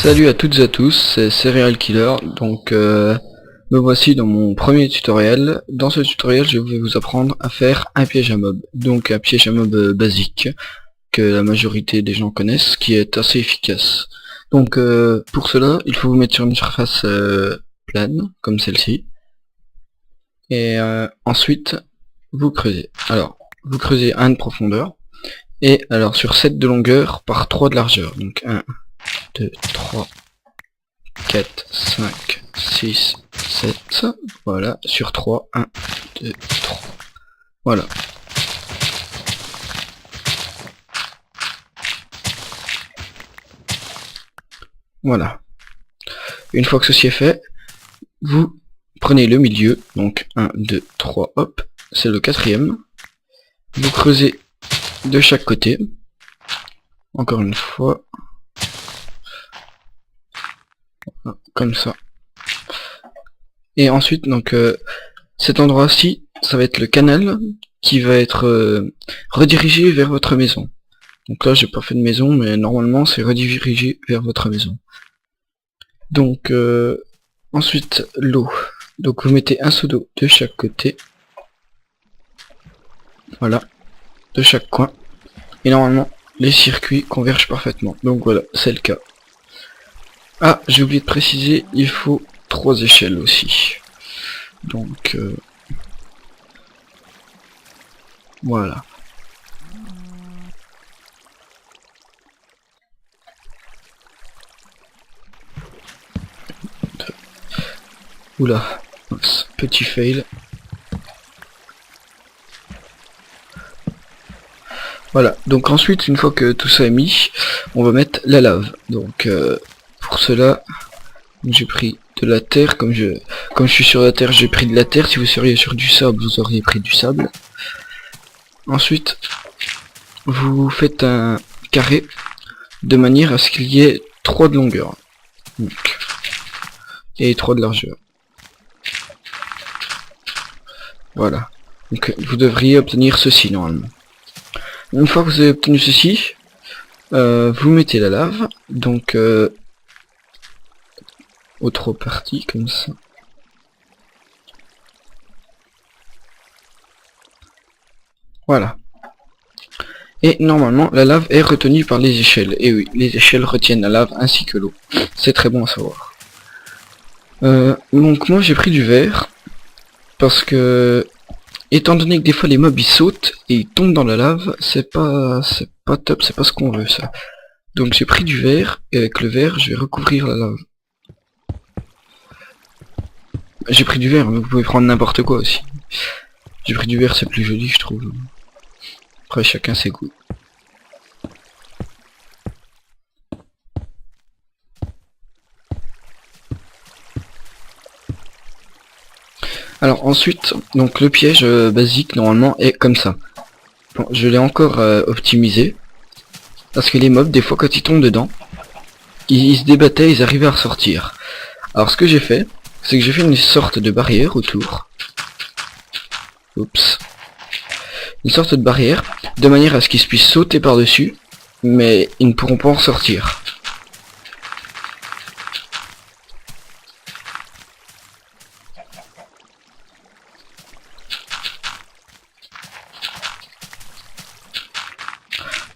Salut à toutes et à tous, c'est Serial Killer. Donc me voici dans mon premier tutoriel. Dans ce tutoriel, je vais vous apprendre à faire un piège à mob. Donc un piège à mob basique que la majorité des gens connaissent, qui est assez efficace. Donc pour cela, il faut vous mettre sur une surface plane, comme celle-ci. Et ensuite, vous creusez. Alors, vous creusez 1 de profondeur. Et alors sur 7 de longueur par 3 de largeur. Donc 1, 2, 3, 4, 5, 6, 7, voilà, sur 3, 1, 2, 3, voilà. Voilà. Une fois que ceci est fait, vous prenez le milieu, donc 1, 2, 3, hop, c'est le 4e. Vous creusez de chaque côté, encore une fois, comme ça. Et ensuite, donc, cet endroit-ci, ça va être le canal qui va être redirigé vers votre maison. Donc là, j'ai pas fait de maison, mais normalement, c'est redirigé vers votre maison. Donc, ensuite, l'eau. Donc, vous mettez un seau d'eau de chaque côté. Voilà, de chaque coin. Et normalement, les circuits convergent parfaitement. Donc voilà, c'est le cas. Ah, j'ai oublié de préciser, il faut 3 échelles aussi. Donc, voilà. Oula, petit fail. Voilà, donc ensuite, une fois que tout ça est mis, on va mettre la lave. Donc, pour cela, j'ai pris de la terre. Comme je suis sur la terre, j'ai pris de la terre. Si vous seriez sur du sable, vous auriez pris du sable. Ensuite, vous faites un carré de manière à ce qu'il y ait 3 de longueur. Donc, et 3 de largeur. Voilà. Donc, vous devriez obtenir ceci normalement. Une fois que vous avez obtenu ceci, vous mettez la lave, donc autre partie comme ça. Voilà. Et normalement, la lave est retenue par les échelles. Et oui, les échelles retiennent la lave ainsi que l'eau. C'est très bon à savoir. Donc moi j'ai pris du verre, parce que étant donné que des fois les mobs ils sautent et ils tombent dans la lave, c'est pas top, c'est pas ce qu'on veut ça. Donc j'ai pris du verre, et avec le verre je vais recouvrir la lave. J'ai pris du verre, mais vous pouvez prendre n'importe quoi aussi. J'ai pris du verre, c'est plus joli je trouve. Après chacun ses goûts. Alors ensuite, donc le piège basique normalement est comme ça. Bon, je l'ai encore optimisé. Parce que les mobs, des fois quand ils tombent dedans, ils se débattaient, ils arrivaient à ressortir. Alors ce que j'ai fait, c'est que j'ai fait une sorte de barrière autour. Oups. Une sorte de barrière, de manière à ce qu'ils puissent sauter par-dessus, mais ils ne pourront pas en sortir.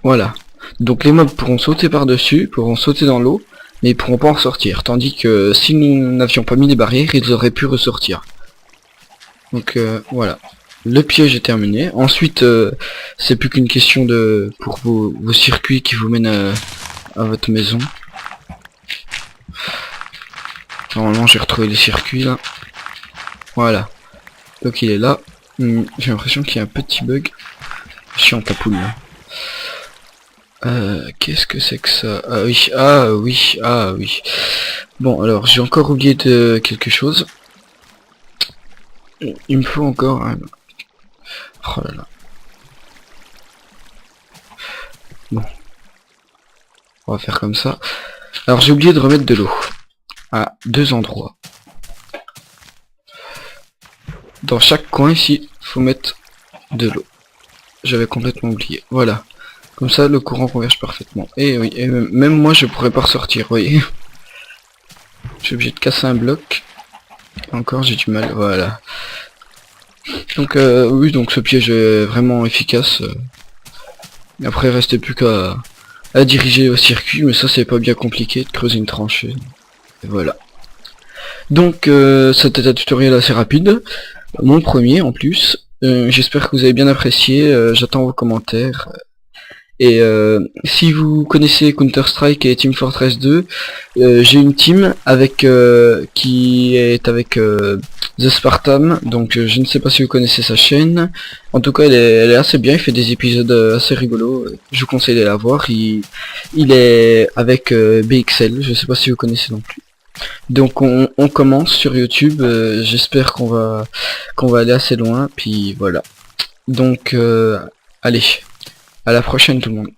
Voilà. Donc les mobs pourront sauter par-dessus, pourront sauter dans l'eau, mais ils pourront pas en sortir. Tandis que si nous n'avions pas mis les barrières, ils auraient pu ressortir. Donc voilà. Le piège est terminé. Ensuite, c'est plus qu'une question de pour vos circuits qui vous mènent à votre maison. Normalement, j'ai retrouvé les circuits là. Voilà. Donc il est là. J'ai l'impression qu'il y a un petit bug. Chiant ta poule là. Qu'est-ce que c'est que ça? Ah oui, ah oui, ah oui. Bon, alors j'ai encore oublié de quelque chose. Il me faut encore un... Oh là là. Bon. On va faire comme ça. Alors j'ai oublié de remettre de l'eau. À 2 endroits. Dans chaque coin ici, faut mettre de l'eau. J'avais complètement oublié. Voilà. Comme ça, le courant converge parfaitement. Et oui, et même moi, je pourrais pas ressortir, vous voyez. suis obligé de casser un bloc. Encore j'ai du mal, voilà. Donc oui, donc ce piège est vraiment efficace. Après il restait plus qu'à diriger au circuit, mais ça c'est pas bien compliqué de creuser une tranchée. Et voilà. Donc c'était un tutoriel assez rapide, mon premier en plus. J'espère que vous avez bien apprécié, j'attends vos commentaires. Et si vous connaissez Counter-Strike et Team Fortress 2, j'ai une team avec qui est avec The Spartan, donc je ne sais pas si vous connaissez sa chaîne. En tout cas elle est assez bien, il fait des épisodes assez rigolos, je vous conseille de la voir. Il est avec BXL, je sais pas si vous connaissez non plus. Donc on commence sur YouTube, j'espère qu'on va aller assez loin, puis voilà. Donc allez, à la prochaine tout le monde.